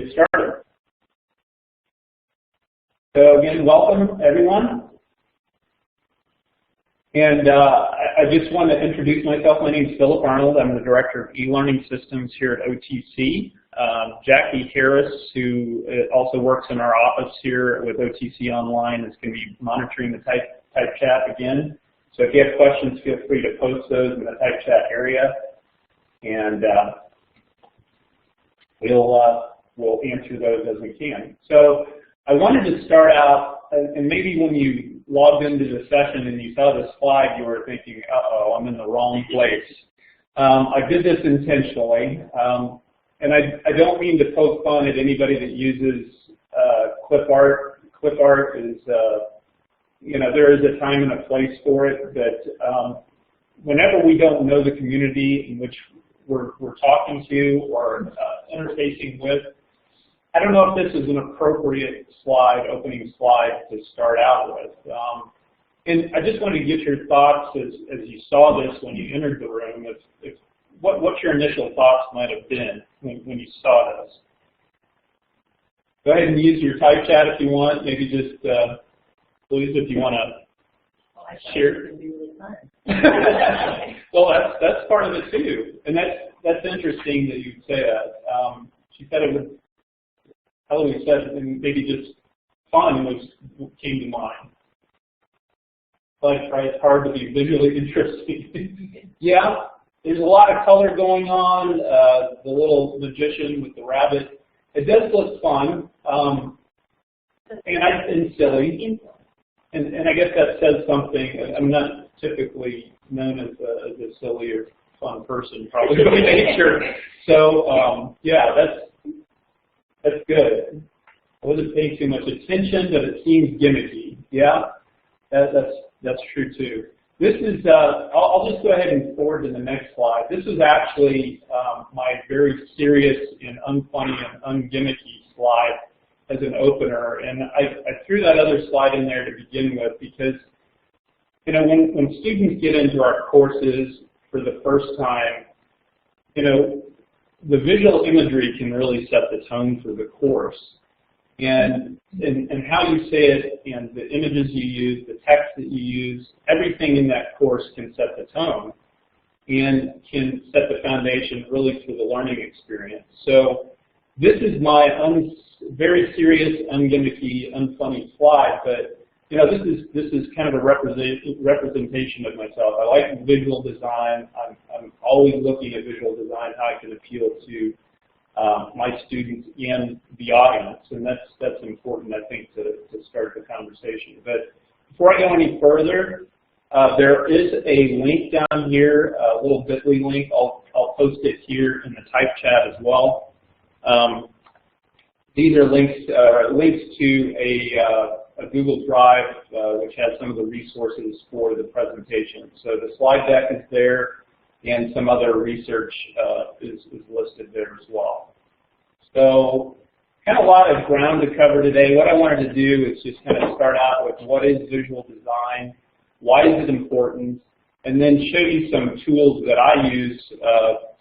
get started. So again, welcome everyone. And I just want to introduce myself. My name is Philip Arnold. I'm the Director of E-Learning Systems here at OTC. Jackie Harris, who also works in our office here with OTC Online, is going to be monitoring the type chat again. So if you have questions, feel free to post those in the type chat area, and we'll answer those as we can. So I wanted to start out, and maybe when you logged into the session and you saw this slide, you were thinking, uh-oh, I'm in the wrong place. I did this intentionally, and I don't mean to poke fun at anybody that uses clip art. Clip art is, you know, there is a time and a place for it, but whenever we don't know the community in which we're talking to or interfacing with, I don't know if this is an appropriate slide, opening slide to start out with. And I just wanted to get your thoughts as you saw this when you entered the room, what your initial thoughts might have been when you saw this. Go ahead and use your type chat if you want. Maybe just, please, if you want to share. Well, that's part of it too. And that's interesting that you say that. She said it would, Eloise said, and maybe just fun came to mind. Like, right, it's hard to be visually interesting. Yeah, there's a lot of color going on. The little magician with the rabbit. It does look fun, and silly. And I guess that says something. I'm not typically known as a silly or fun person, probably by nature. So yeah, that's good. I wasn't paying too much attention, but it seems gimmicky. Yeah, that's true too. This is, I'll just go ahead and forward to the next slide. This is actually my very serious and unfunny and ungimmicky slide as an opener. And I threw that other slide in there to begin with because, you know, when students get into our courses for the first time, you know, the visual imagery can really set the tone for the course. And how you say it, and the images you use, the text that you use, everything in that course can set the tone and can set the foundation really for the learning experience. So this is my very serious, ungimmicky, unfunny slide, but you know, this is kind of a representation of myself. I like visual design. I'm always looking at visual design, how I can appeal to my students and the audience, and that's important, I think, to start the conversation. But before I go any further, there is a link down here, a little bit.ly link. I'll post it here in the type chat as well. These are links to a Google Drive, which has some of the resources for the presentation. So the slide deck is there, and some other research is listed there as well. So kind of a lot of ground to cover today. What I wanted to do is just kind of start out with what is visual design, why is it important, and then show you some tools that I use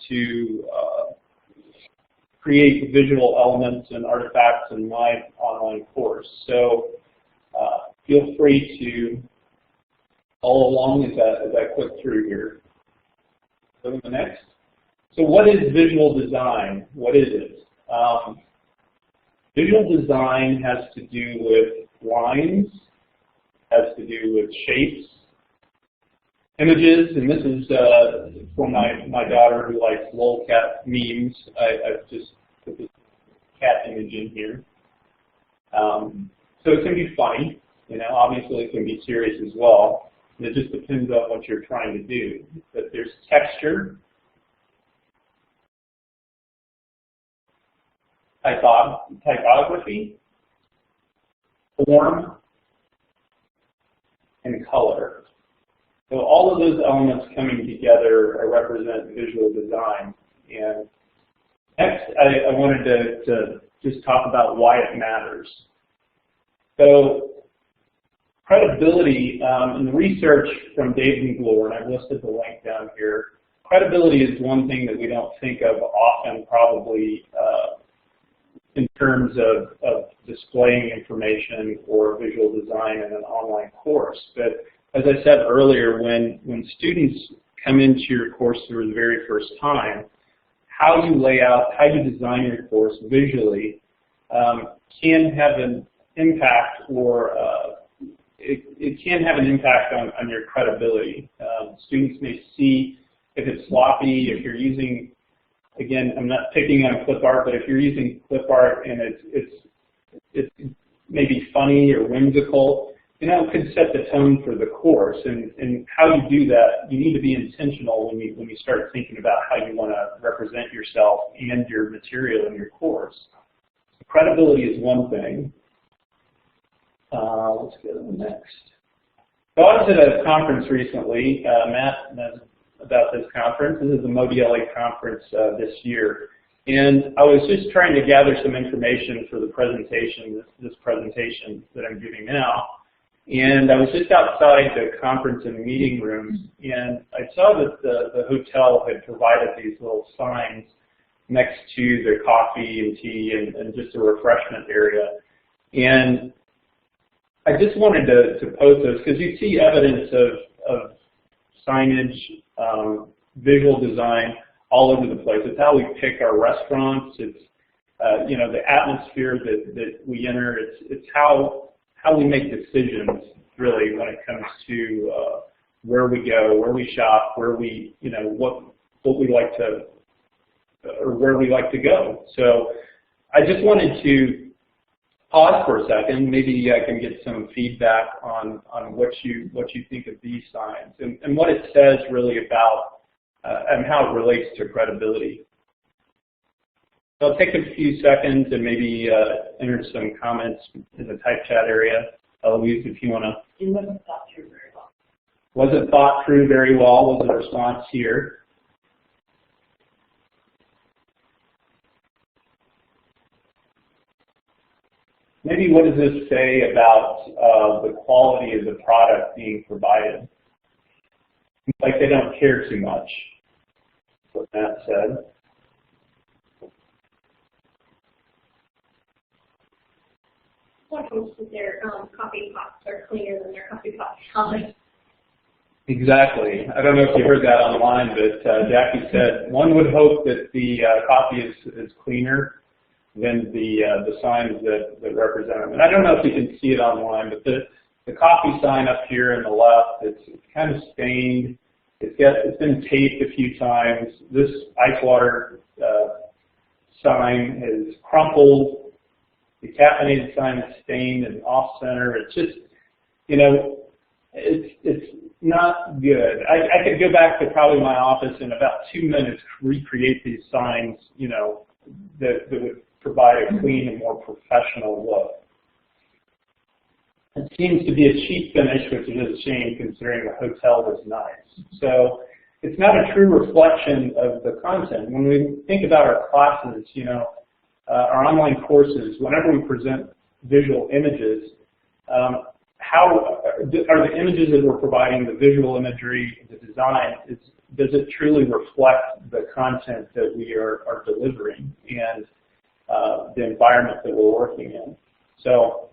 to create visual elements and artifacts in my online course. So feel free to follow along as I click through here. Go to the next. So what is visual design? What is it? Visual design has to do with lines, has to do with shapes, images, and this is for my daughter who likes lolcat memes. I've just put this cat image in here. So it can be funny, you know, obviously it can be serious as well. And it just depends on what you're trying to do. But there's texture, typography, form, and color. So all of those elements coming together represent visual design. And next, I wanted to just talk about why it matters. So credibility, in the research from Dave McGlure, and I've listed the link down here, credibility is one thing that we don't think of often probably in terms of displaying information or visual design in an online course. But as I said earlier, when students come into your course for the very first time, how you lay out, how you design your course visually can have an impact, or it can have an impact on your credibility. Students may see if it's sloppy, if you're using, again, I'm not picking on clip art, but if you're using clip art and it's maybe funny or whimsical, it could set the tone for the course. And how you do that, you need to be intentional when you start thinking about how you want to represent yourself and your material in your course. Credibility is one thing. Let's go to the next. So I was at a conference recently. Matt knows about this conference. This is the MODLA conference this year. And I was just trying to gather some information for the presentation, this presentation that I'm giving now. And I was just outside the conference and meeting room, and I saw that the hotel had provided these little signs next to the coffee and tea and just a refreshment area. And I just wanted to post those because you see evidence of signage, visual design all over the place. It's how we pick our restaurants. It's the atmosphere that we enter. It's how we make decisions, really, when it comes to where we go, where we shop, where we, what we like to, or where we like to go. So I just wanted to pause for a second. Maybe I can get some feedback on what you think of these signs and what it says really about and how it relates to credibility. So I'll take a few seconds and maybe enter some comments in the type chat area. Eloise, if you want to. It wasn't thought through very well. Wasn't thought through very well was the response here. Maybe what does this say about the quality of the product being provided? Like they don't care too much, what Matt said. What comes with their coffee pots are cleaner than their coffee pots outside. Exactly. I don't know if you heard that online, but Jackie said one would hope that the coffee is cleaner than the signs that represent them. And I don't know if you can see it online, but the coffee sign up here on the left, it's kind of stained. It's been taped a few times. This ice water sign is crumpled. The caffeinated sign is stained and off center. It's just, it's not good. I could go back to probably my office in about 2 minutes, recreate these signs, that would provide a clean and more professional look. It seems to be a cheap finish, which is a shame considering the hotel was nice. So it's not a true reflection of the content. When we think about our classes, our online courses, whenever we present visual images, how are the images that we're providing, the visual imagery, the design, does it truly reflect the content that we are delivering and the environment that we're working in? So,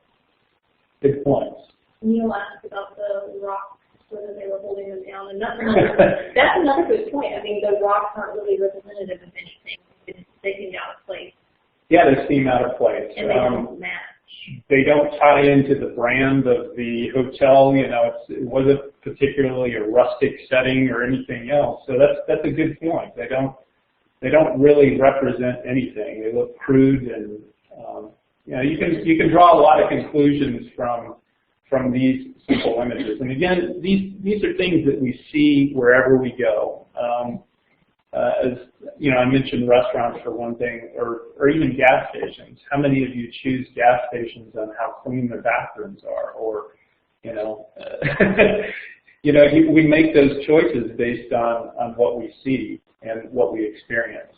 good points. Neil asked about the rocks, whether they were holding them down, and that's another good point. I mean, the rocks aren't really representative of anything. They seem out of place. Yeah, they seem out of place. And they don't match. They don't tie into the brand of the hotel. It wasn't particularly a rustic setting or anything else. So that's a good point. They don't really represent anything. They look crude, and you can draw a lot of conclusions from these simple images. And again, these are things that we see wherever we go. As I mentioned restaurants for one thing, or even gas stations. How many of you choose gas stations on how clean the bathrooms are, or we make those choices based on what we see and what we experience.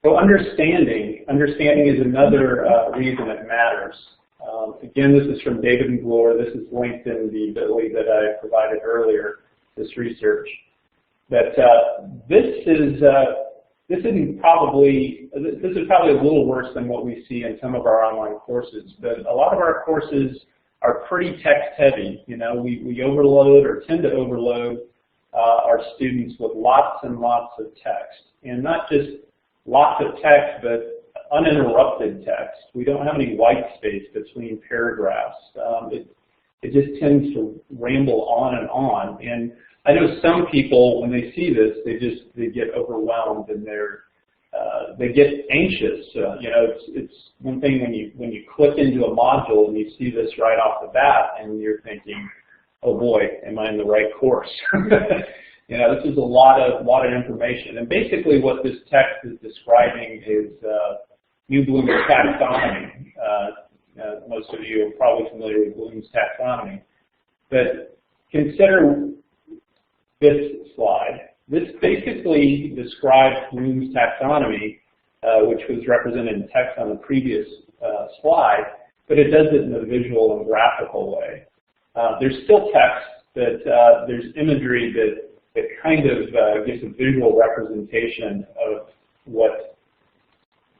So understanding is another reason it matters. Again, this is from David and Glore. This is linked in the bit.ly that I provided earlier. This research, that this isn't probably this is probably a little worse than what we see in some of our online courses, but a lot of our courses are pretty text heavy. You know, we overload or tend to overload our students with lots and lots of text, and not just lots of text, but uninterrupted text. We don't have any white space between paragraphs. It just tends to ramble on and on. And I know some people, when they see this, they get overwhelmed and they get anxious. You know, it's one thing when you click into a module and you see this right off the bat, and you're thinking, oh boy, am I in the right course? You know, this is a lot of information. And basically, what this text is describing is New Bloom's taxonomy. Most of you are probably familiar with Bloom's taxonomy, but consider this slide. This basically describes Bloom's taxonomy, which was represented in text on the previous slide, but it does it in a visual and graphical way. There's still text, but there's imagery that kind of gives a visual representation of what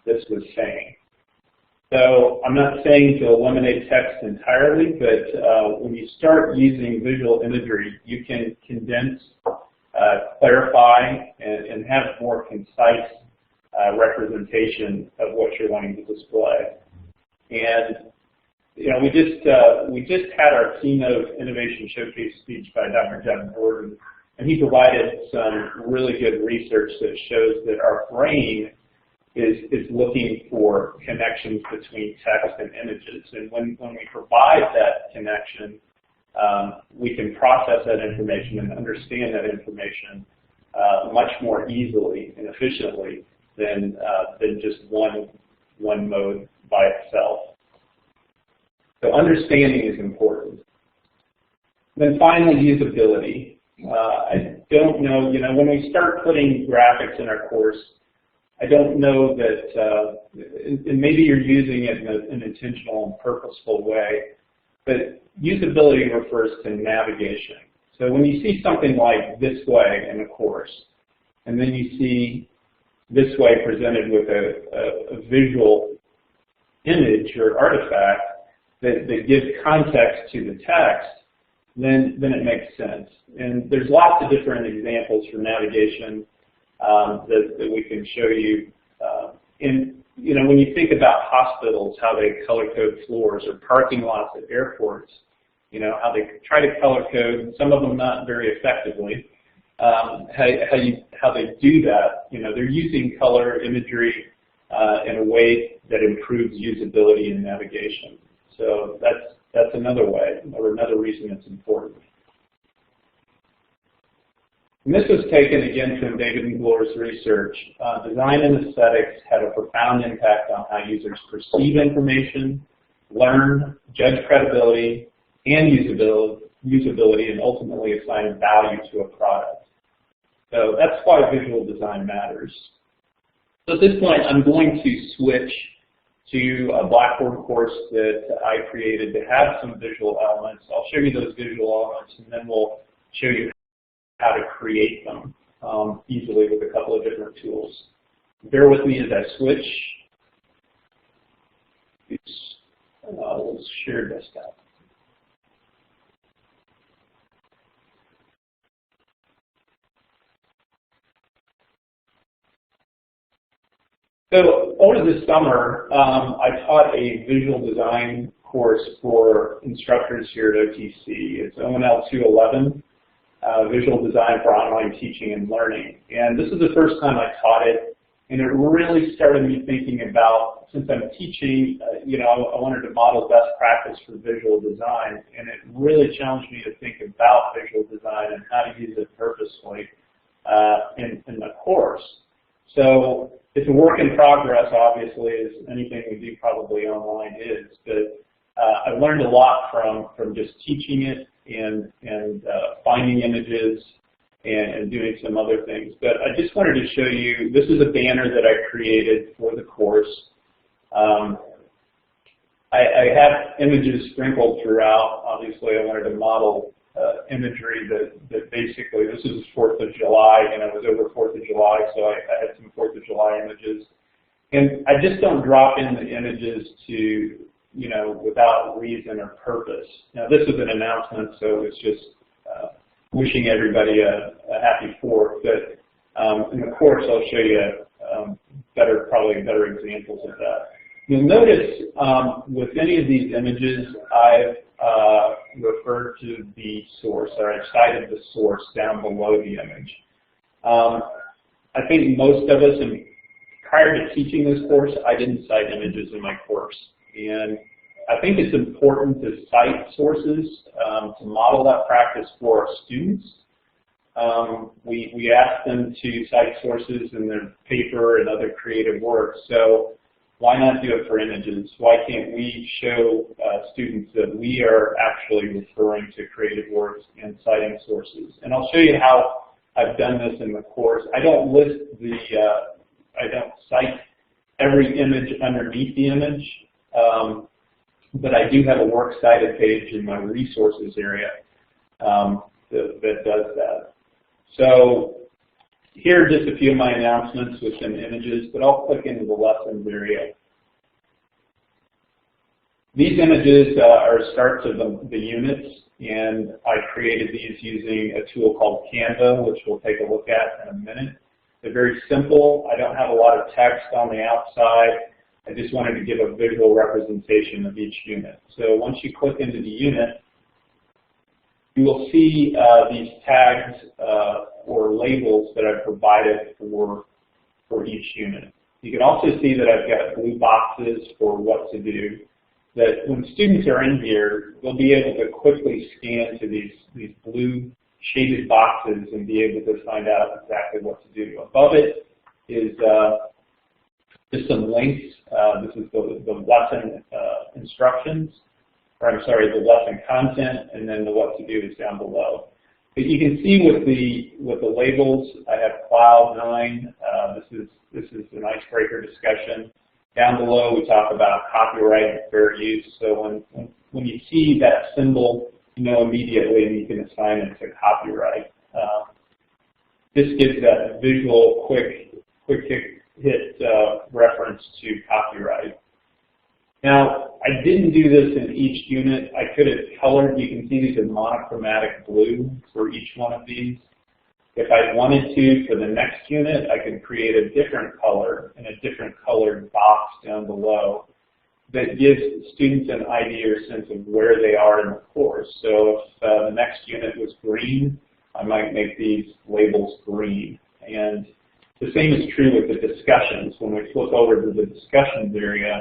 this was saying. So I'm not saying to eliminate text entirely, but when you start using visual imagery, you can condense, clarify, and have more concise representation of what you're wanting to display. And you know, we just had our keynote innovation showcase speech by Dr. Jeff Gordon, and he provided some really good research that shows that our brain is looking for connections between text and images. And when we provide that connection, we can process that information and understand that information much more easily and efficiently than just one mode by itself. So understanding is important. Then finally, usability. I don't know, you know, when we start putting graphics in our course, I don't know that, and maybe you're using it in an intentional and purposeful way, but usability refers to navigation. So when you see something like this way in a course, and then you see this way presented with a visual image or artifact that gives context to the text, then it makes sense. And there's lots of different examples for navigation that we can show you. And you know, when you think about hospitals, how they color code floors, or parking lots at airports, you know, how they try to color code, some of them not very effectively. How they do that, you know, they're using color imagery in a way that improves usability and navigation. So that's another way, or another reason it's important. And this was taken again from David Mgloor's research. Design and aesthetics had a profound impact on how users perceive information, learn, judge credibility, and usability, and ultimately assign value to a product. So that's why visual design matters. So at this point, I'm going to switch to a Blackboard course that I created to have some visual elements. I'll show you those visual elements, and then we'll show you how to create them easily with a couple of different tools. Bear with me as I switch. We'll share desktop. So over the summer, I taught a visual design course for instructors here at OTC. It's ONL 211, Visual Design for Online Teaching and Learning. And this is the first time I taught it, and it really started me thinking about, since I'm teaching, you know, I wanted to model best practice for visual design, and it really challenged me to think about visual design and how to use it purposefully in the course. So it's a work in progress, obviously, as anything we do probably online is, but I've learned a lot from just teaching it and finding images and doing some other things. But I just wanted to show you, this is a banner that I created for the course. I have images sprinkled throughout. Obviously, I wanted to model imagery that basically, this is 4th of July, and it was over 4th of July, so I had some 4th of July images. And I just don't drop in the images to, without reason or purpose. Now this is an announcement, so it's just wishing everybody a happy 4th. But in the course, I'll show you probably better examples of that. You'll notice with any of these images, I've referred to the source, or I've cited the source down below the image. I think most of us, and prior to teaching this course, I didn't cite images in my course. And I think it's important to cite sources to model that practice for our students. We ask them to cite sources in their paper and other creative work, so why not do it for images? Why can't we show students that we are actually referring to creative works and citing sources? And I'll show you how I've done this in the course. I don't list I don't cite every image underneath the image, but I do have a works cited page in my resources area that does that. So here are just a few of my announcements with some images, but I'll click into the lessons area. These images are starts of the units, and I created these using a tool called Canva, which we'll take a look at in a minute. They're very simple. I don't have a lot of text on the outside. I just wanted to give a visual representation of each unit. So once you click into the unit, you will see these tags or labels that I've provided for each unit. You can also see that I've got blue boxes for what to do, that when students are in here, they'll be able to quickly scan to these blue shaded boxes and be able to find out exactly what to do. Above it is just some links. This is the lesson instructions, or I'm sorry, the lesson content, and then the what to do is down below. But you can see with the labels, I have Cloud 9. This is an icebreaker discussion. Down below, we talk about copyright and fair use. So when you see that symbol, you know immediately, and you can assign it to copyright. This gives that visual, quick hit reference to copyright. Now, I didn't do this in each unit. I could have colored. You can see these are monochromatic blue for each one of these. If I wanted to, for the next unit, I could create a different color in a different colored box down below that gives students an idea or sense of where they are in the course. So if the next unit was green, I might make these labels green. And the same is true with the discussions. When we flip over to the discussions area,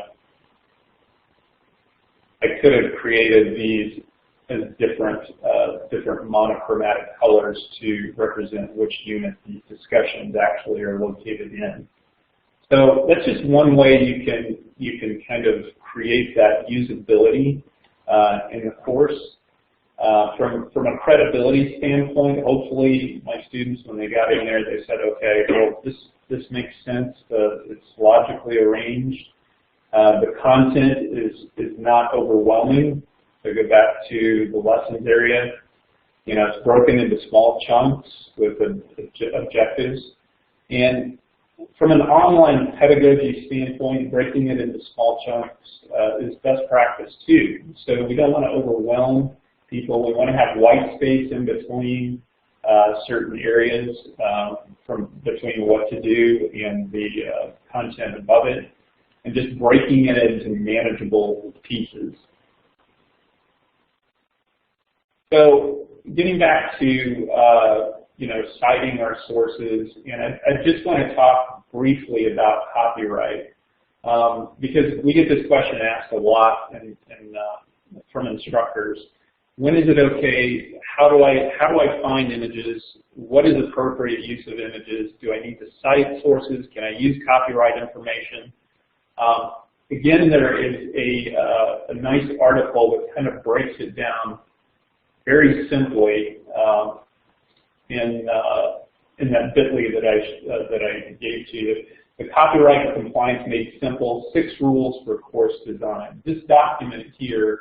I could have created these as different monochromatic colors to represent which unit these discussions actually are located in. So that's just one way you can kind of create that usability in the course. From a credibility standpoint, hopefully my students, when they got in there, they said, okay, well, this makes sense. It's logically arranged. The content is not overwhelming. So go back to the lessons area. It's broken into small chunks with objectives. And from an online pedagogy standpoint, breaking it into small chunks is best practice too. So we don't want to overwhelm people. We want to have white space in between certain areas between what to do and the content above it, and just breaking it into manageable pieces. So getting back to citing our sources, and I just want to talk briefly about copyright because we get this question asked a lot from instructors. When is it okay? How do I find images? What is appropriate use of images? Do I need to cite sources? Can I use copyright information? Again, there is a nice article that kind of breaks it down very simply in that bit.ly that I gave to you. The Copyright Compliance Made Simple: 6 Rules for Course Design. This document here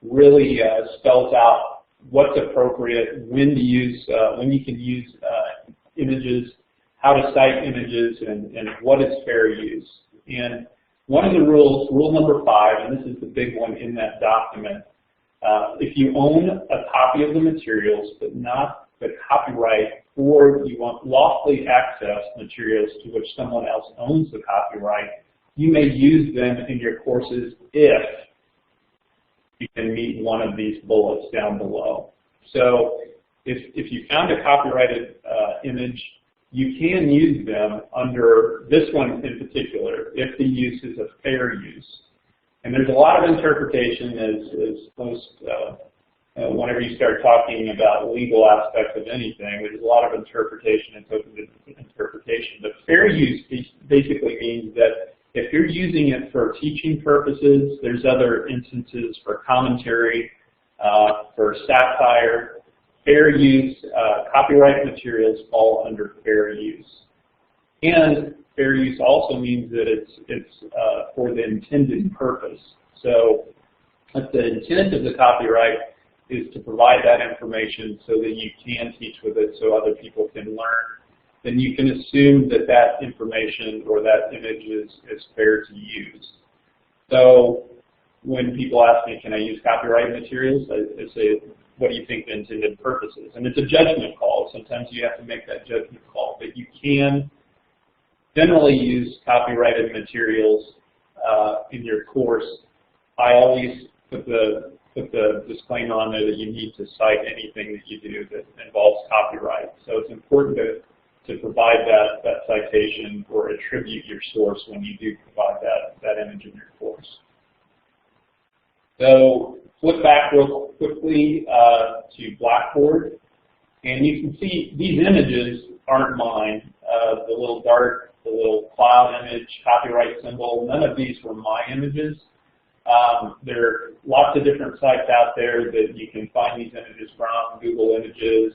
really spells out what's appropriate, when you can use images, how to cite images, and what is fair use. And one of the rules, rule number 5, and this is the big one in that document, if you own a copy of the materials but not the copyright, or you want lawfully access materials to which someone else owns the copyright, you may use them in your courses if you can meet one of these bullets down below. So if you found a copyrighted image, you can use them under this one in particular, if the use is a fair use. And there's a lot of interpretation, as most, whenever you start talking about legal aspects of anything, there's a lot of interpretation and open interpretation. But fair use basically means that if you're using it for teaching purposes, there's other instances for commentary, for satire. Fair use, copyright materials fall under fair use. And fair use also means that it's for the intended purpose. So if the intent of the copyright is to provide that information so that you can teach with it so other people can learn, then you can assume that that information or that image is fair to use. So when people ask me, can I use copyrighted materials, I say, what do you think the intended purpose is? And it's a judgment call. Sometimes you have to make that judgment call. But you can generally use copyrighted materials in your course. I always put the disclaimer on there that you need to cite anything that you do that involves copyright. So it's important to provide that citation or attribute your source when you do provide that image in your course. So flip back real quickly to Blackboard, and you can see these images aren't mine. The little dart, the little cloud image, copyright symbol, none of these were my images. There are lots of different sites out there that you can find these images from, Google Images,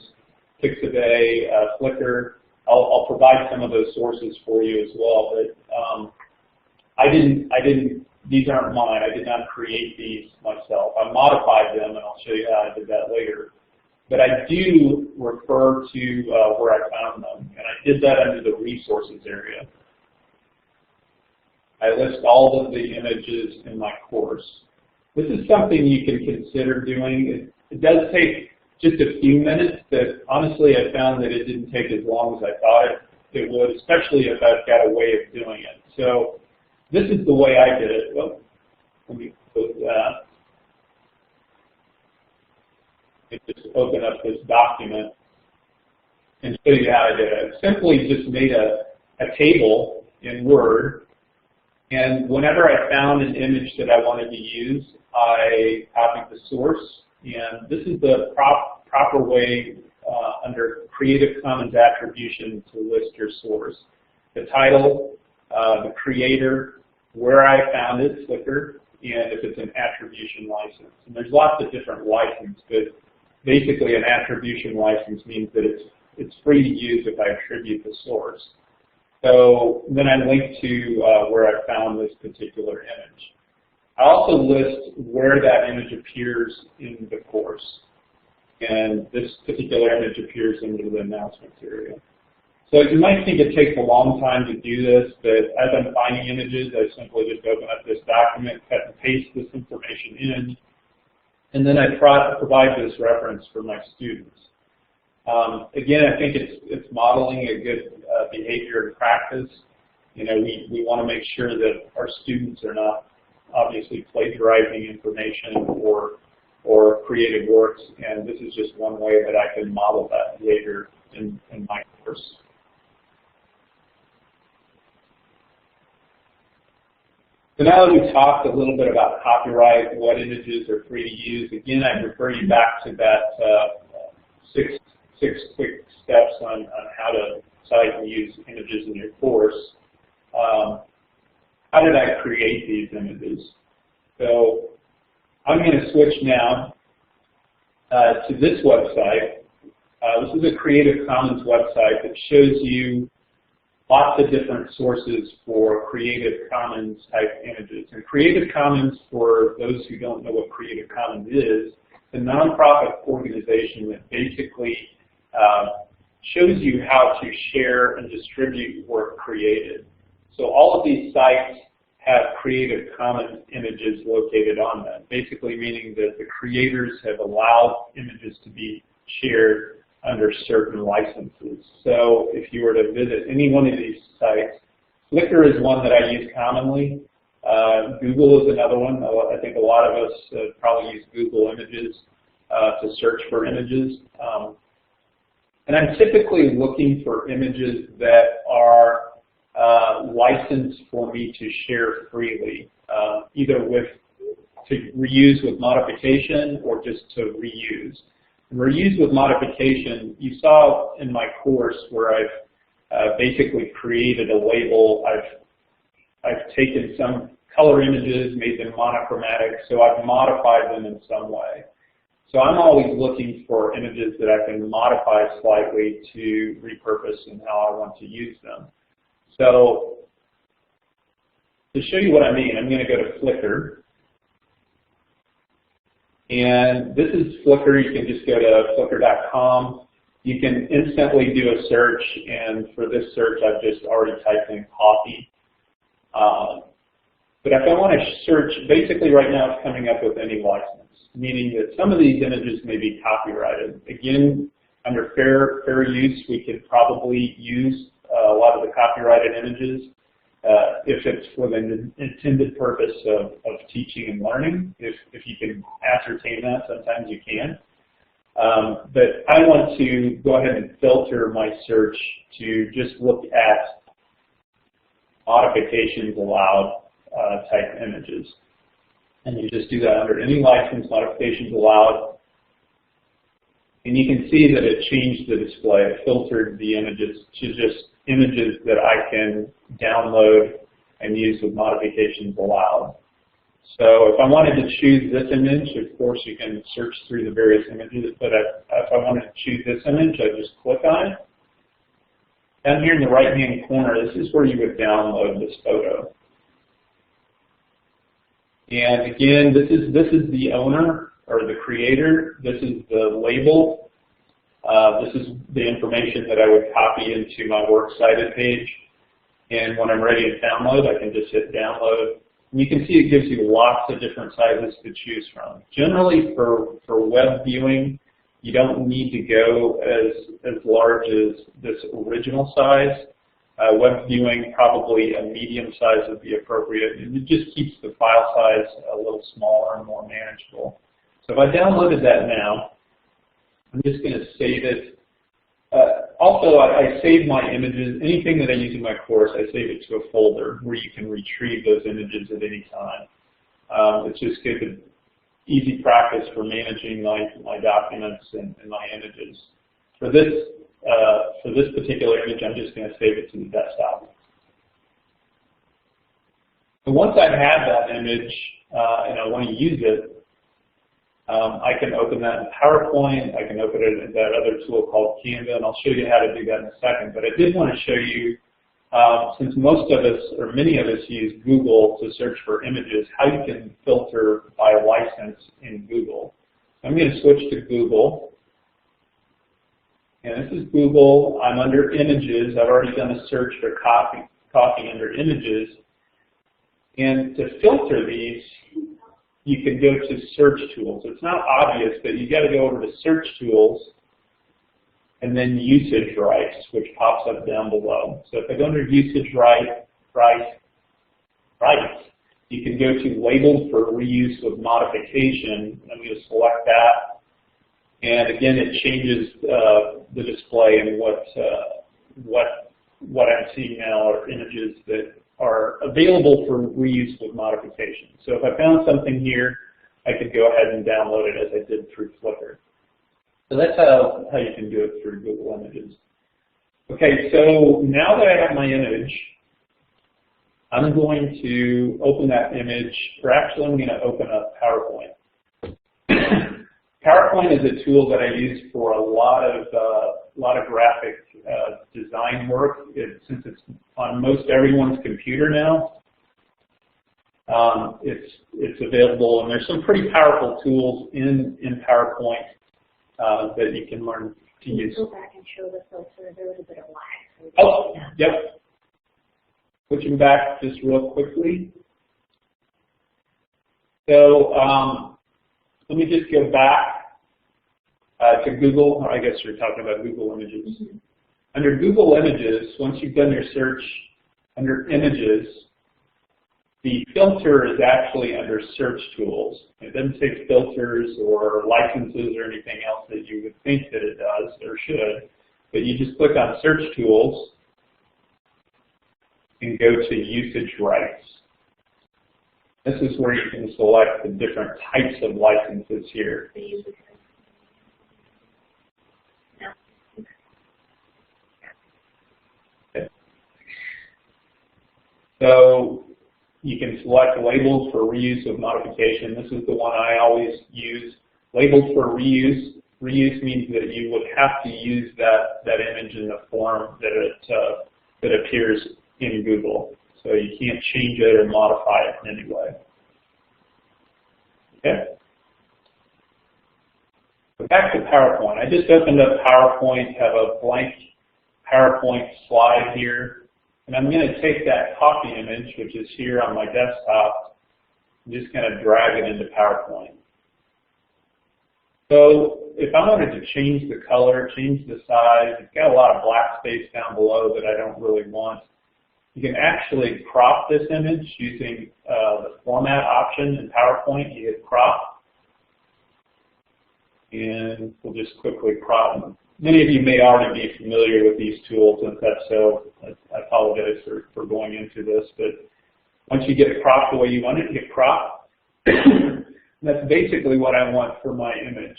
Pixabay, Flickr. I'll provide some of those sources for you as well, but these aren't mine. I did not create these myself. I modified them, and I'll show you how I did that later. But I do refer to where I found them, and I did that under the resources area. I list all of the images in my course. This is something you can consider doing. It does take just a few minutes, but honestly I found that it didn't take as long as I thought it would, especially if I've got a way of doing it. So this is the way I did it. Well, let me close that. And just open up this document and show you how I did it. I simply just made a table in Word, and whenever I found an image that I wanted to use, I copied the source, and this is the proper way under Creative Commons Attribution to list your source. The title, the creator, where I found it, Flickr, and if it's an attribution license. And there's lots of different licenses, but basically an attribution license means that it's free to use if I attribute the source. So then I link to where I found this particular image. I also list where that image appears in the course. And this particular image appears into the announcements area. So you might think it takes a long time to do this, but as I'm finding images, I simply just open up this document, cut and paste this information in, and then I provide this reference for my students. Again, I think it's modeling a good behavior and practice. You know, we want to make sure that our students are not obviously plagiarizing information or creative works, and this is just one way that I can model that behavior in my course. So now that we've talked a little bit about copyright, what images are free to use, again, I refer you back to that six quick steps on how to cite and use images in your course. How did I create these images? So I'm going to switch now to this website. This is a Creative Commons website that shows you lots of different sources for Creative Commons type images. And Creative Commons, for those who don't know what Creative Commons is, a nonprofit organization that basically shows you how to share and distribute work created. So all of these sites have Creative Commons images located on them, basically meaning that the creators have allowed images to be shared under certain licenses. So if you were to visit any one of these sites, Flickr is one that I use commonly. Google is another one. I think a lot of us probably use Google Images to search for images. And I'm typically looking for images that are licensed for me to share freely, either to reuse with modification or just to reuse. And reuse with modification, you saw in my course where I've basically created a label. I've taken some color images, made them monochromatic, so I've modified them in some way. So I'm always looking for images that I can modify slightly to repurpose and how I want to use them. So to show you what I mean, I'm going to go to Flickr. And this is Flickr. You can just go to flickr.com. You can instantly do a search, and for this search I've just already typed in coffee. But if I want to search, basically right now it's coming up with any license, meaning that some of these images may be copyrighted. Again, under fair use, we could probably use a lot of the copyrighted images if it's for the intended purpose of teaching and learning. If you can ascertain that, sometimes you can. But I want to go ahead and filter my search to just look at modifications allowed type images. And you just do that under any license, modifications allowed. And you can see that it changed the display. It filtered the images to just images that I can download and use with modifications allowed. So if I wanted to choose this image, of course you can search through the various images, but if I wanted to choose this image, I just click on it. Down here in the right-hand corner, this is where you would download this photo. And again, this is the owner or the creator. This is the label. This is the information that I would copy into my Works Cited page. And when I'm ready to download, I can just hit download. And you can see it gives you lots of different sizes to choose from. Generally, for web viewing, you don't need to go as large as this original size. Web viewing, probably a medium size would be appropriate. And it just keeps the file size a little smaller and more manageable. So if I downloaded that now, I'm just going to save it. Also, I save my images. Anything that I use in my course, I save it to a folder where you can retrieve those images at any time. It's just good, easy practice for managing my documents and my images. For this particular image, I'm just going to save it to the desktop. So once I have that image and I want to use it, I can open that in PowerPoint. I can open it in that other tool called Canva, and I'll show you how to do that in a second. But I did want to show you, since most of us, or many of us, use Google to search for images, how you can filter by license in Google. I'm going to switch to Google. And this is Google. I'm under Images. I've already done a search for coffee under Images. And to filter these, you can go to Search Tools. It's not obvious, but you got to go over to Search Tools and then Usage Rights, which pops up down below. So if I go under Usage Rights, you can go to Labeled for Reuse with Modification. I'm going to select that. And again, it changes the display, and what I'm seeing now are images that are available for reuse with modification. So if I found something here, I could go ahead and download it as I did through Flickr. So that's how you can do it through Google Images. Okay, so now that I have my image, I'm going to open that image, or actually I'm going to open up PowerPoint. PowerPoint is a tool that I use for a lot of graphic design work. Since it's on most everyone's computer now, it's available, and there's some pretty powerful tools in PowerPoint that you can learn to use. Go back and show the filter. There was a bit of lag. Oh, yep. Switching back just real quickly. So let me just go back to Google, or I guess you're talking about Google Images. Mm-hmm. Under Google Images, once you've done your search under Images, the filter is actually under Search Tools. It doesn't say filters or licenses or anything else that you would think that it does or should, but you just click on Search Tools and go to Usage Rights. This is where you can select the different types of licenses here. Okay. So you can select labels for reuse of modification. This is the one I always use. Labels for reuse. Reuse means that you would have to use that image in the form that appears in Google. So you can't change it or modify it in any way. Okay. So back to PowerPoint. I just opened up PowerPoint, have a blank PowerPoint slide here. And I'm going to take that coffee image, which is here on my desktop, and just kind of drag it into PowerPoint. So if I wanted to change the color, change the size, it's got a lot of black space down below that I don't really want. You can actually crop this image using the format option in PowerPoint. You hit crop, and we'll just quickly crop them. Many of you may already be familiar with these tools, and if that's so, I apologize for going into this. But once you get it cropped the way you want it, hit crop. That's basically what I want for my image.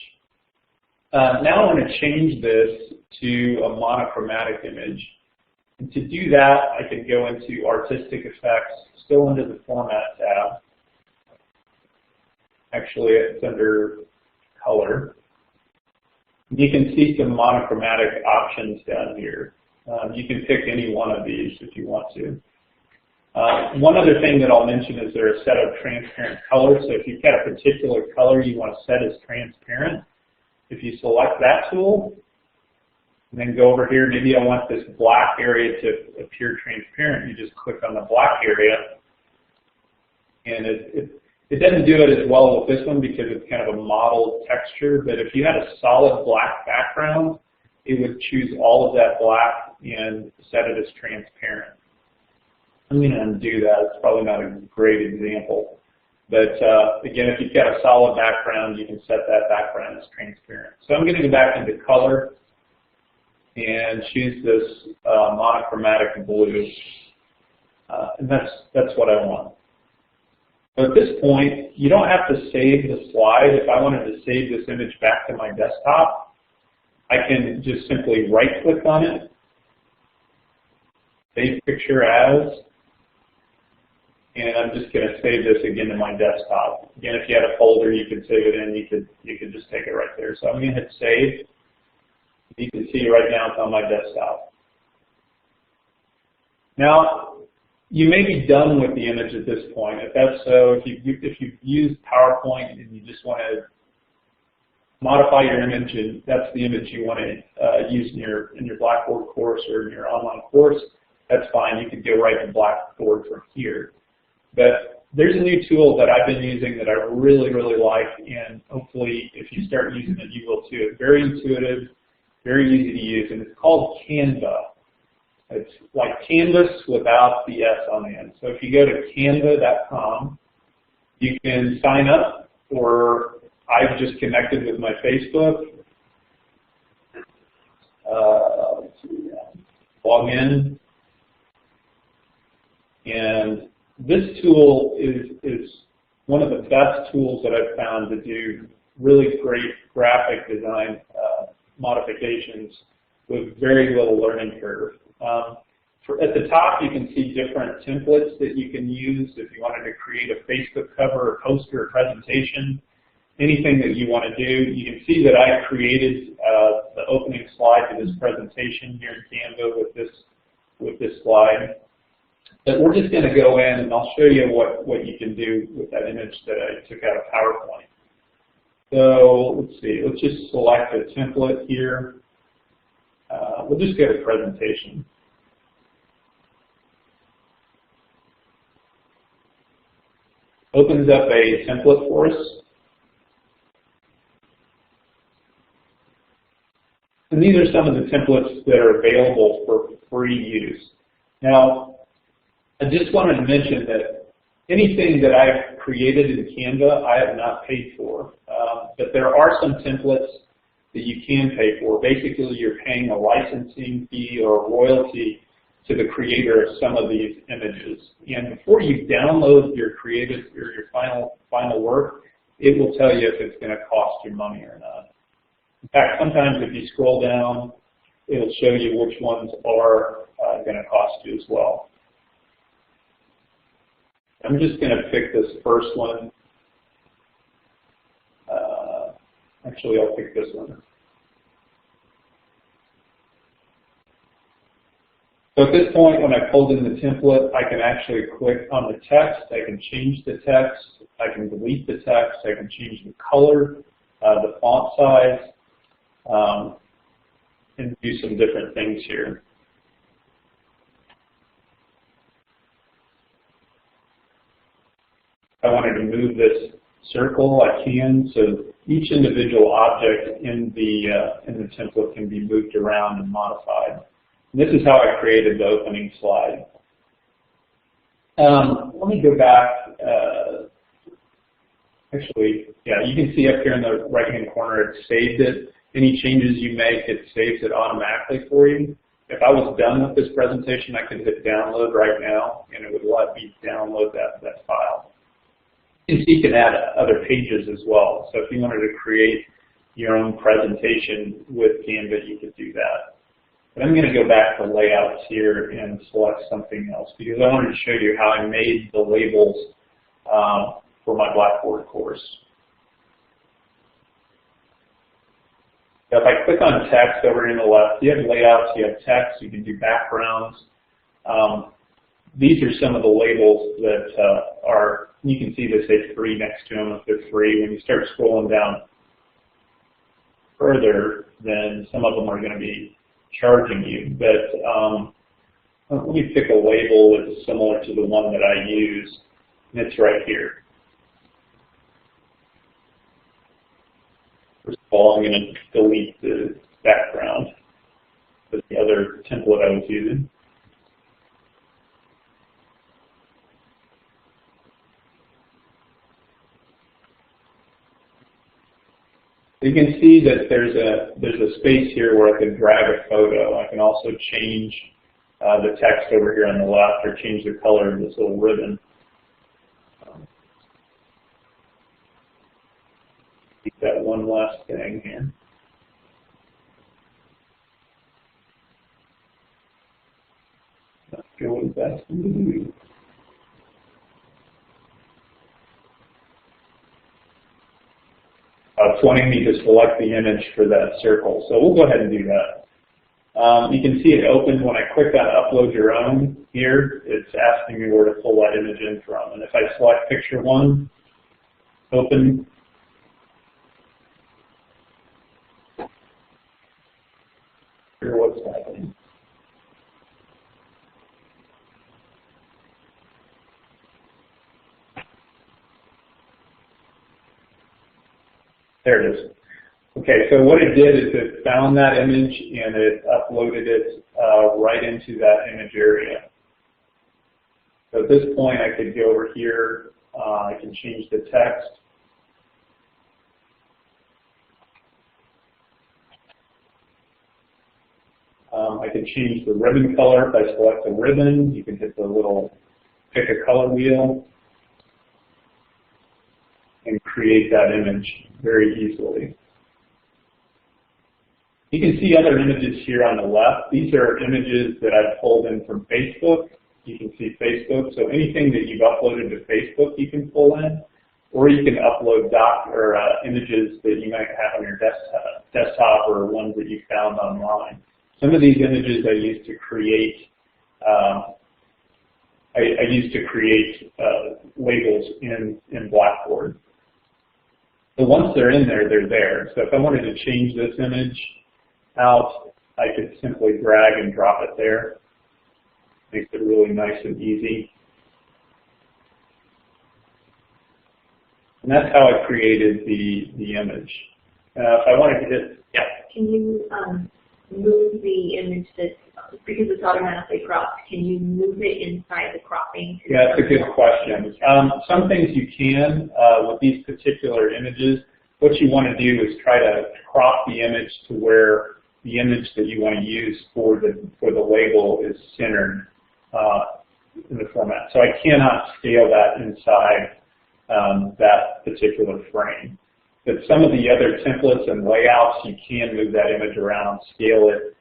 Now I want to change this to a monochromatic image. And to do that, I can go into Artistic Effects, still under the Format tab. Actually, it's under Color. You can see some monochromatic options down here. You can pick any one of these if you want to. One other thing that I'll mention is there are a set of transparent colors. So if you've got a particular color you want to set as transparent, if you select that tool, and then go over here, maybe I want this black area to appear transparent, you just click on the black area. And it doesn't do it as well with this one because it's kind of a mottled texture, but if you had a solid black background, it would choose all of that black and set it as transparent. I'm going to undo that. It's probably not a great example. But again, if you've got a solid background, you can set that background as transparent. So I'm going to go back into color and choose this monochromatic blue. And that's what I want. So at this point, you don't have to save the slide. If I wanted to save this image back to my desktop, I can just simply right-click on it, save picture as, and I'm just going to save this again to my desktop. Again, if you had a folder, you could save it in. You could just take it right there. So I'm going to hit save. You can see right now it's on my desktop. Now, you may be done with the image at this point. If that's so, if you've used PowerPoint and you just want to modify your image and that's the image you want to use in your Blackboard course or in your online course, that's fine. You can go right to Blackboard from here. But there's a new tool that I've been using that I really, really like, and hopefully if you start using it, you will too. It's very intuitive, very easy to use, and it's called Canva. It's like Canvas without the S on the end. So if you go to canva.com, you can sign up, or I've just connected with my Facebook. Let's see, log in. And this tool is one of the best tools that I've found to do really great graphic design modifications with very little learning curve. At the top, you can see different templates that you can use if you wanted to create a Facebook cover, a poster, a presentation, anything that you want to do. You can see that I created the opening slide to this presentation here in Canva with this slide. But we're just going to go in and I'll show you what you can do with that image that I took out of PowerPoint. So let's see, let's just select a template here. We'll just go to presentation. opens up a template for us. And these are some of the templates that are available for free use. Now, I just wanted to mention that anything that I've created in Canva, I have not paid for. But there are some templates that you can pay for. Basically, you're paying a licensing fee or a royalty to the creator of some of these images. And before you download your creative or your final work, it will tell you if it's going to cost you money or not. In fact, sometimes if you scroll down, it'll show you which ones are going to cost you as well. I'm just going to pick this first one. Actually, I'll pick this one. So at this point, when I pulled in the template, I can actually click on the text. I can change the text. I can delete the text. I can change the color, the font size, and do some different things here. If I wanted to move this circle, I can. So each individual object in the template can be moved around and modified. And this is how I created the opening slide. Let me go back. Actually, yeah, you can see up here in the right-hand corner, it saved it. Any changes you make, it saves it automatically for you. If I was done with this presentation, I could hit download right now, and it would let me download that file. And so you can add other pages as well. So if you wanted to create your own presentation with Canva, you could do that. But I'm going to go back to layouts here and select something else because I wanted to show you how I made the labels for my Blackboard course. If I click on text over in the left, you have layouts, you have text, you can do backgrounds. These are some of the labels that are, you can see they say free next to them if they're free. When you start scrolling down further, then some of them are going to be charging you. But let me pick a label that's similar to the one that I use, and it's right here. First of all, I'm going to delete the background with the other template I was using. You can see that there's a space here where I can drag a photo. I can also change the text over here on the left or change the color of this little ribbon. Keep that one last thing here. Let's go with that. 20 me to select the image for that circle. So we'll go ahead and do that. You can see it opens when I click on upload your own here. It's asking me where to pull that image in from. And if I select picture one, open. Here, what's happening? There it is. Okay, so what it did is it found that image and it uploaded it right into that image area. So at this point, I could go over here. I can change the text. I can change the ribbon color. If I select the ribbon, you can hit the little pick a color wheel and create that image very easily. You can see other images here on the left. These are images that I've pulled in from Facebook. You can see Facebook. So anything that you've uploaded to Facebook, you can pull in, or you can upload images that you might have on your desktop or ones that you found online. Some of these images I used to create. I used to create labels in Blackboard. So once they're in there, they're there. So if I wanted to change this image out, I could simply drag and drop it there. Makes it really nice and easy. And that's how I created the image. If I wanted to hit, yeah. Can you move the image because it's automatically cropped, can you move it inside the cropping? Yeah, that's a good question. Some things you can with these particular images. What you want to do is try to crop the image to where the image that you want to use for the label is centered in the format. So I cannot scale that inside that particular frame. But some of the other templates and layouts, you can move that image around, scale it.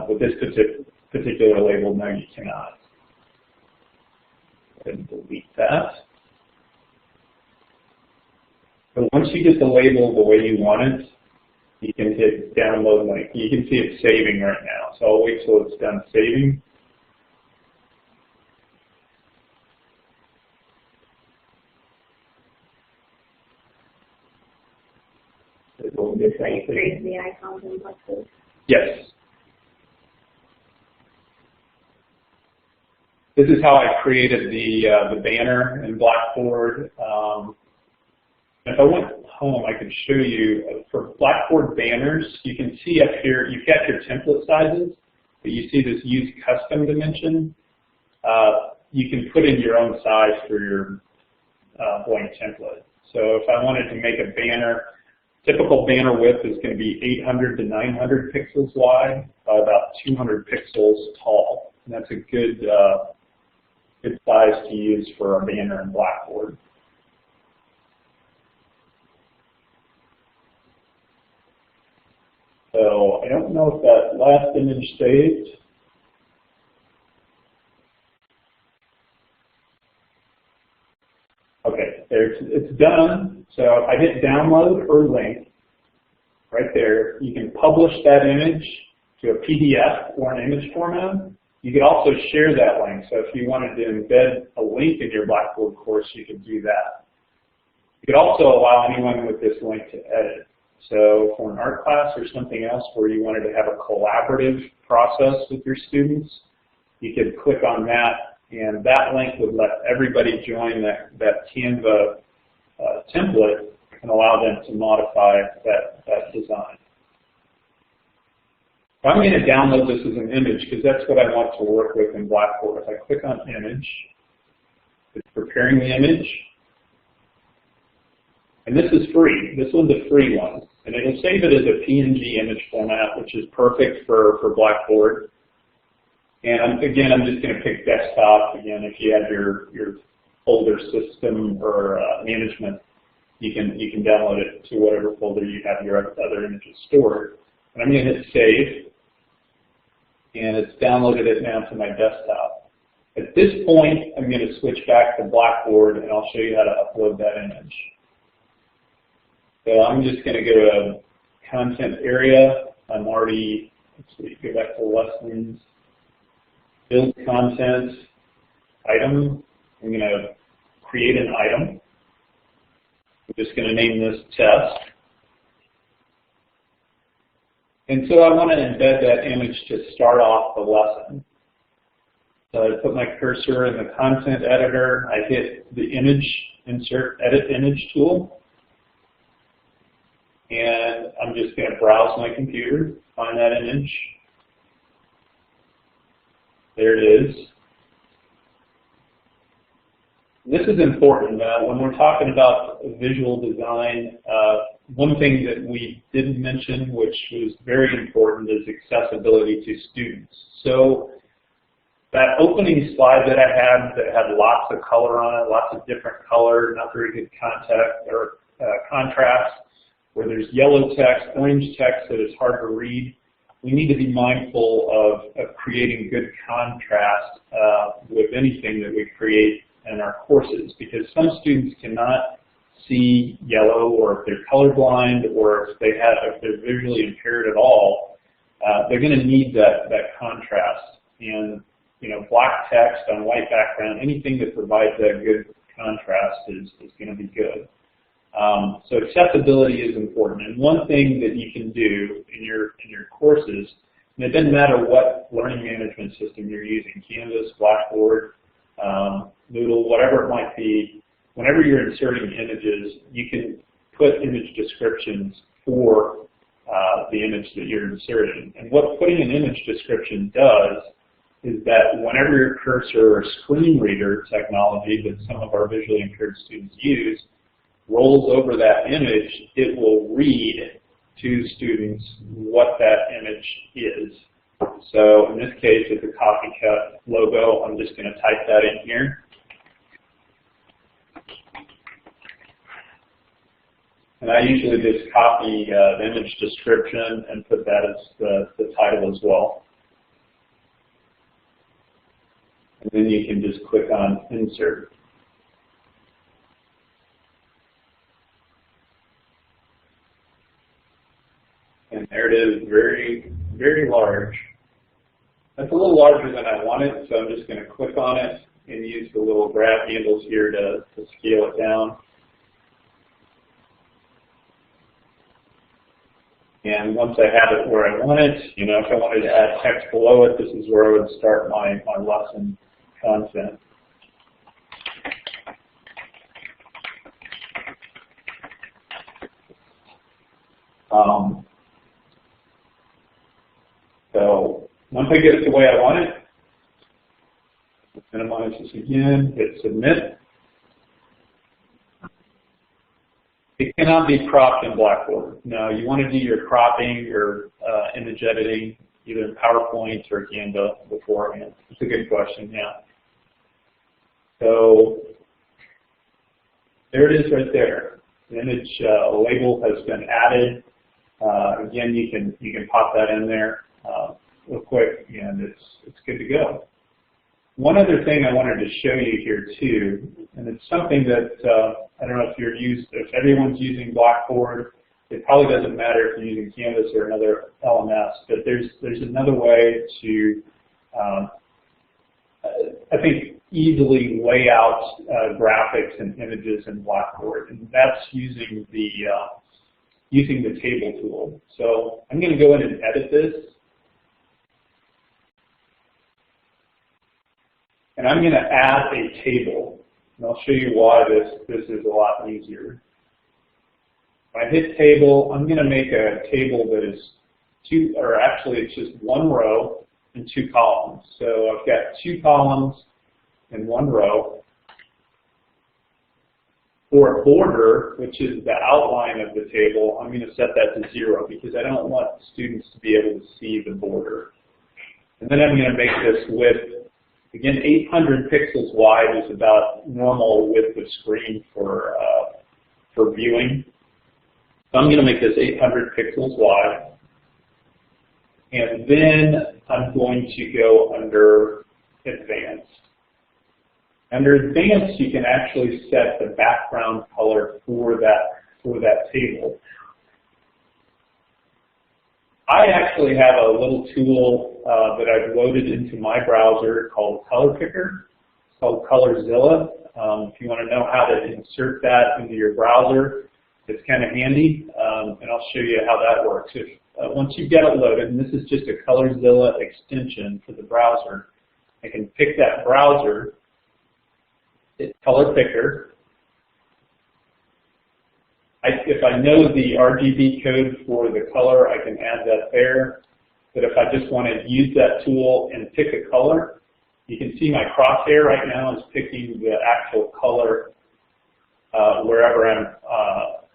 With this particular label, no, you cannot. Go ahead and delete that. But once you get the label the way you want it, you can hit download link. You can see it's saving right now. So I'll wait till it's done saving. This way you create the icons and boxes. Yes. This is how I created the banner in Blackboard. If I went home, I could show you for Blackboard banners. You can see up here, you've got your template sizes, but you see this use custom dimension. You can put in your own size for your blank template. So if I wanted to make a banner, typical banner width is going to be 800 to 900 pixels wide by about 200 pixels tall. And that's a good size to use for a banner in Blackboard. So I don't know if that last image saved. Okay, it's done. So if I hit download or link, right there, you can publish that image to a PDF or an image format. You could also share that link. So if you wanted to embed a link in your Blackboard course, you could do that. You could also allow anyone with this link to edit. So for an art class or something else where you wanted to have a collaborative process with your students, you could click on that, and that link would let everybody join that Canva template and allow them to modify that design. I'm going to download this as an image because that's what I want to work with in Blackboard. If I click on image, it's preparing the image. And this is free. This one's a free one. And it'll save it as a PNG image format, which is perfect for Blackboard. And again, I'm just going to pick desktop. Again, if you have your folder system or management, you can download it to whatever folder you have your other images stored. And I'm going to hit save. And it's downloaded it now to my desktop. At this point, I'm going to switch back to Blackboard, and I'll show you how to upload that image. So I'm just going to go to content area. I'm already, let's see, go back to lessons, build content, item. I'm going to create an item. I'm just going to name this test. And so I want to embed that image to start off the lesson. So I put my cursor in the content editor. I hit the image, insert, edit image tool. And I'm just going to browse my computer, find that image. There it is. This is important. When we're talking about visual design, one thing that we didn't mention, which was very important, is accessibility to students. So that opening slide that I had that had lots of color on it, lots of different color, not very good contact or contrast, where there's yellow text, orange text that is hard to read, we need to be mindful of creating good contrast with anything that we create in our courses, because some students cannot see yellow, or if they're colorblind, or if they're visually impaired at all, they're going to need that contrast. And black text on white background, anything that provides that good contrast is going to be good. So accessibility is important, and one thing that you can do in your courses, and it doesn't matter what learning management system you're using, Canvas, Blackboard, Moodle, whatever it might be, whenever you're inserting images, you can put image descriptions for the image that you're inserting. And what putting an image description does is that whenever your cursor or screen reader technology that some of our visually impaired students use rolls over that image, it will read to students what that image is. So in this case, it's a copycat logo. I'm just going to type that in here. And I usually just copy the image description and put that as the title as well. And then you can just click on Insert. And there it is, very, very large. That's a little larger than I want it, so I'm just going to click on it and use the little grab handles here to scale it down. And once I have it where I want it, you know, if I wanted to add text below it, this is where I would start my lesson content. So once I get it the way I want it, minimize this again, hit submit. It cannot be cropped in Blackboard. No, you want to do your cropping or image editing either in PowerPoint or Canva beforehand. It's a good question, yeah. So there it is right there. The image label has been added. Again, you can pop that in there real quick, and it's good to go. One other thing I wanted to show you here too, and it's something that I don't know if everyone's using Blackboard. It probably doesn't matter if you're using Canvas or another LMS, but there's another way to I think easily lay out graphics and images in Blackboard, and that's using the table tool. So I'm going to go in and edit this. And I'm going to add a table, and I'll show you why this is a lot easier. When I hit table, I'm going to make a table that is it's just one row and two columns. So I've got two columns and one row. For a border, which is the outline of the table, I'm going to set that to 0 because I don't want students to be able to see the border. And then I'm going to make this width. Again, 800 pixels wide is about normal width of screen for viewing. So I'm going to make this 800 pixels wide. And then I'm going to go under Advanced. Under Advanced, you can actually set the background color for that table. I actually have a little tool that I've loaded into my browser called Color Picker. It's called ColorZilla. If you want to know how to insert that into your browser, it's kind of handy, and I'll show you how that works. Once you get it loaded, and this is just a ColorZilla extension for the browser, I can pick that browser, hit Color Picker. If I know the RGB code for the color, I can add that there. But if I just want to use that tool and pick a color, you can see my crosshair right now is picking the actual color wherever I'm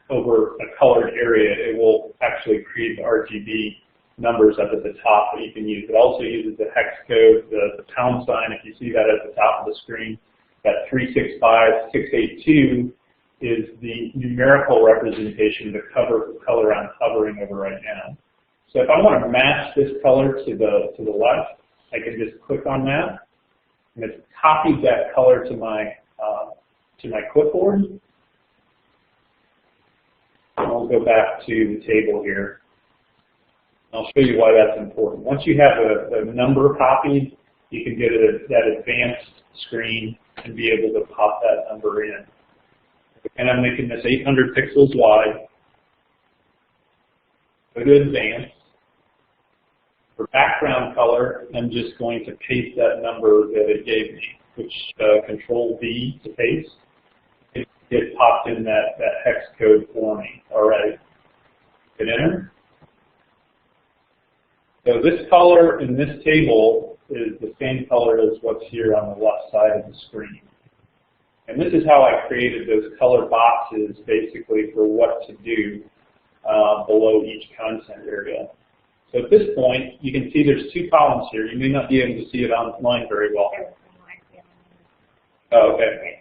over a colored area. It will actually create the RGB numbers up at the top that you can use. It also uses the hex code, the pound sign, if you see that at the top of the screen. That 365682 is the numerical representation of the color I'm hovering over right now. So if I want to match this color to the left, I can just click on that, and it copies that color to my clipboard. And I'll go back to the table here. I'll show you why that's important. Once you have the number copied, you can get that advanced screen and be able to pop that number in. And I'm making this 800 pixels wide. Go to Advanced. For background color, I'm just going to paste that number that it gave me, which Control V to paste. it popped in that hex code for me already. Hit enter. So this color in this table is the same color as what's here on the left side of the screen. And this is how I created those color boxes basically for what to do below each content area. So at this point, you can see there's two columns here. You may not be able to see it online very well. Oh, okay.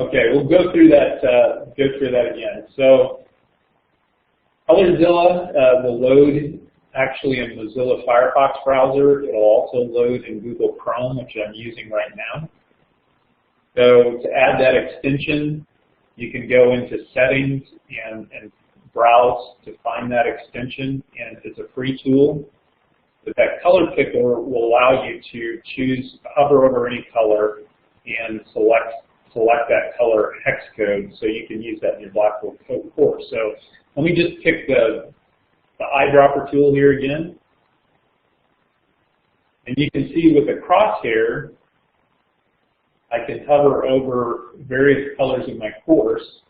Okay, we'll go through that. Again. So, ColorZilla will load actually in Mozilla Firefox browser. It'll also load in Google Chrome, which I'm using right now. So to add that extension, you can go into Settings and browse to find that extension, and it's a free tool. But that color picker will allow you to hover over any color and select that color hex code, so you can use that in your Blackboard course. So let me just pick the eyedropper tool here again. And you can see with the crosshair, I can hover over various colors in my course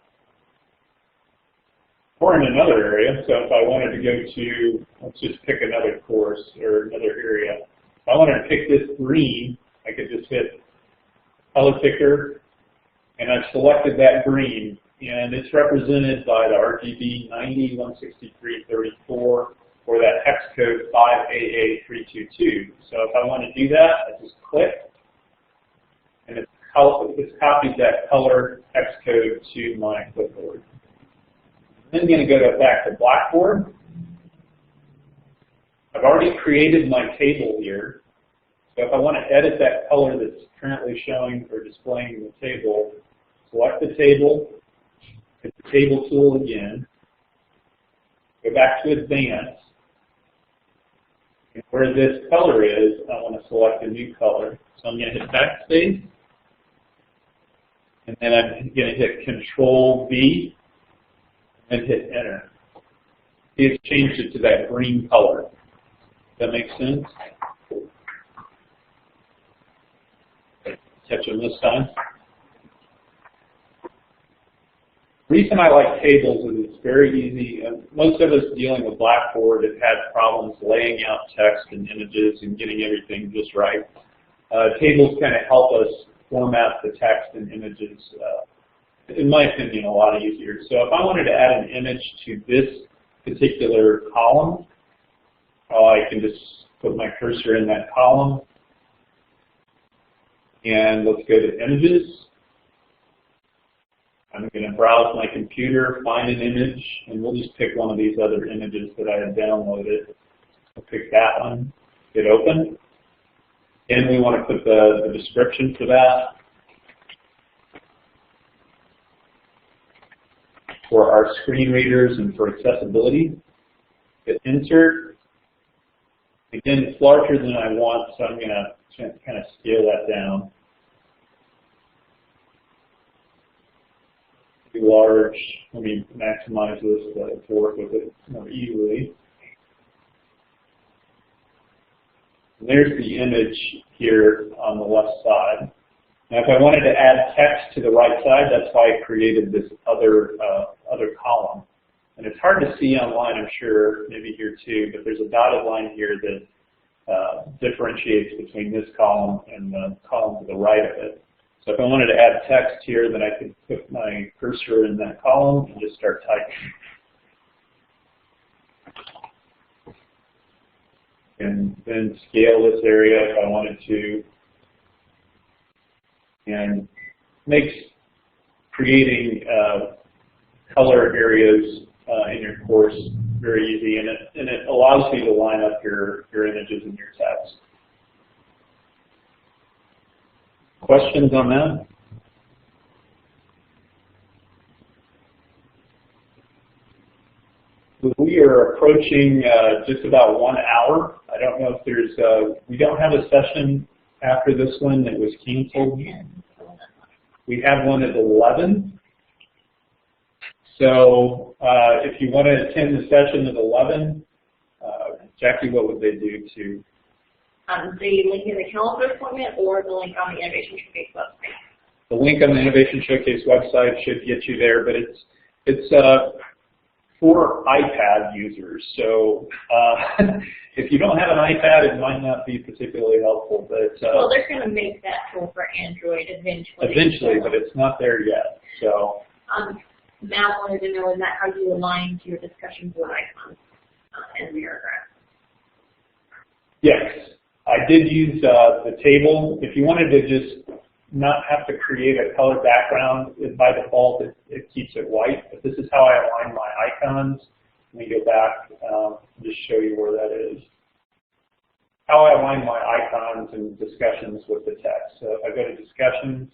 or in another area. So if I wanted to go to, let's just pick another course or another area. If I wanted to pick this green, I could just hit color picker, and I've selected that green. And it's represented by the RGB 90-163-34 or that hex code 5AA322. So if I want to do that, I just click, and it's copied that color hex code to my clipboard. Then I'm going to go back to Blackboard. I've already created my table here. So if I want to edit that color that's currently showing or displaying in the table, select the table, hit the table tool again, go back to Advanced, and where this color is, I want to select a new color. So I'm going to hit Backspace, and then I'm going to hit Control-V, and hit Enter. See, it's changed it to that green color. Does that make sense? Catch them this time. The reason I like tables is it's very easy. Most of us dealing with Blackboard have had problems laying out text and images and getting everything just right. Tables kind of help us format the text and images, in my opinion, a lot easier. So if I wanted to add an image to this particular column, I can just put my cursor in that column. And let's go to Images. I'm going to browse my computer, find an image, and we'll just pick one of these other images that I had downloaded. I'll pick that one, hit Open. And we want to put the description for that. For our screen readers and for accessibility. Hit Insert. Again, it's larger than I want, so I'm going to kind of scale that down. Too large. Let me maximize this to work with it more easily. And there's the image here on the left side. Now, if I wanted to add text to the right side, that's why I created this other column. And it's hard to see online, I'm sure, maybe here too, but there's a dotted line here that differentiates between this column and the column to the right of it. So if I wanted to add text here, then I could put my cursor in that column and just start typing. And then scale this area if I wanted to. And makes creating color areas in your course very easy, and it allows you to line up your images and your text. Questions on that? We are approaching just about 1 hour. I don't know if there's, we don't have a session after this one that was canceled. We have one at 11. So if you want to attend the session at 11, Jackie, what would they do to the link in the calendar appointment or the link on the Innovation Showcase website? The link on the Innovation Showcase website should get you there, but it's for iPad users. So if you don't have an iPad, it might not be particularly helpful. But well, they're going to make that tool for Android eventually. Eventually, but it's not there yet. So Matt wanted to know, is that how you align to your discussion board icons and Miragraph? Yes, I did use the table. If you wanted to just not have to create a color background, by default it keeps it white. But this is how I align my icons. Let me go back and just show you where that is. How I align my icons and discussions with the text. So if I go to discussions,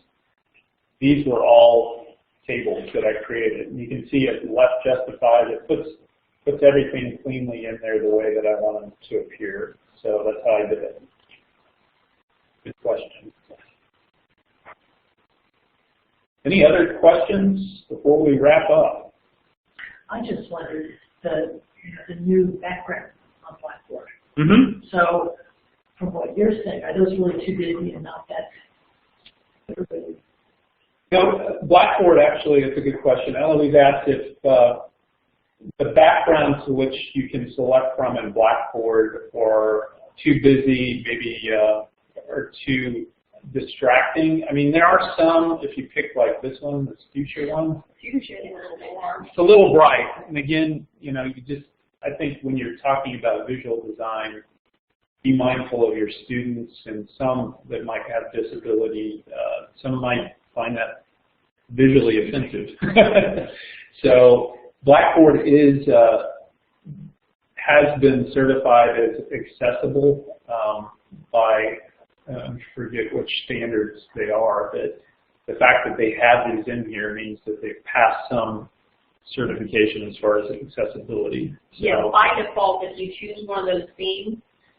these were all tables that I created. And you can see it left justified. It puts everything cleanly in there the way that I want them to appear. So that's how I did it. Good question. Any other questions before we wrap up? I just wondered the new background on Blackboard. Mm-hmm. So, from what you're saying, are those really too busy and not that everybody? No, Blackboard actually, it's a good question. Eloise asked if the backgrounds to which you can select from in Blackboard are too busy, maybe or too distracting. I mean, there are some, if you pick like this one, this future one. Future is a little bit more. It's a little bright. And again, you know, I think when you're talking about visual design, be mindful of your students, and some that might have disability, some might find that visually offensive. So Blackboard has been certified as accessible by, I forget which standards they are, but the fact that they have these in here means that they've passed some certification as far as accessibility. So, yeah, by default, if you choose one of those themes,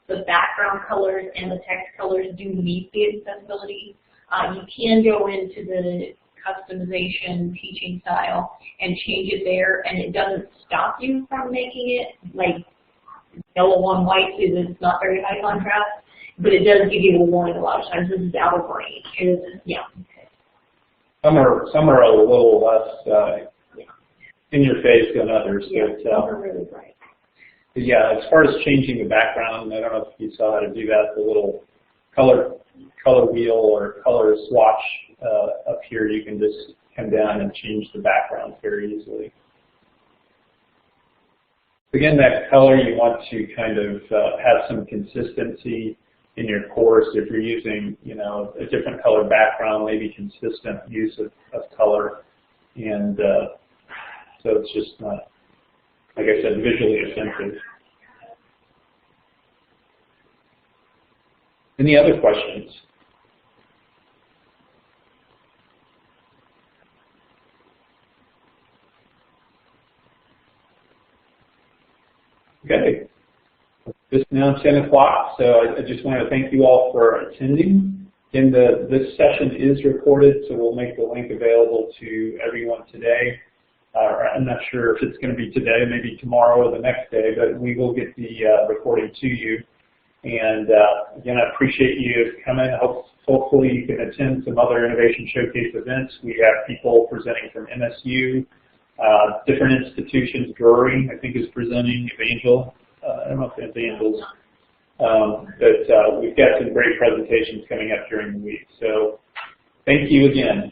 the background colors and the text colors do meet the accessibility. You can go into the customization teaching style and change it there, and it doesn't stop you from making it like yellow on white because it's not very high contrast, but it does give you a warning a lot of times. This is out of range. It is, yeah. some are a little less in your face than others. Yeah, but, some are really bright. yeah, as far as changing the background, I don't know if you saw how to do that. The little color wheel or color swatch up here, you can just come down and change the background very easily. Again, that color, you want to kind of have some consistency in your course. If you're using, you know, a different color background, maybe consistent use of color, and so it's just not, like I said, visually offensive. Any other questions? Okay. It's now 10 o'clock, so I just want to thank you all for attending. And this session is recorded, so we'll make the link available to everyone today. I'm not sure if it's going to be today, maybe tomorrow or the next day, but we will get the recording to you. And again, I appreciate you coming. Hopefully you can attend some other Innovation Showcase events. We have people presenting from MSU, different institutions. Drury, I think, is presenting. Evangel, I don't know if Evangel's, but we've got some great presentations coming up during the week. So thank you again.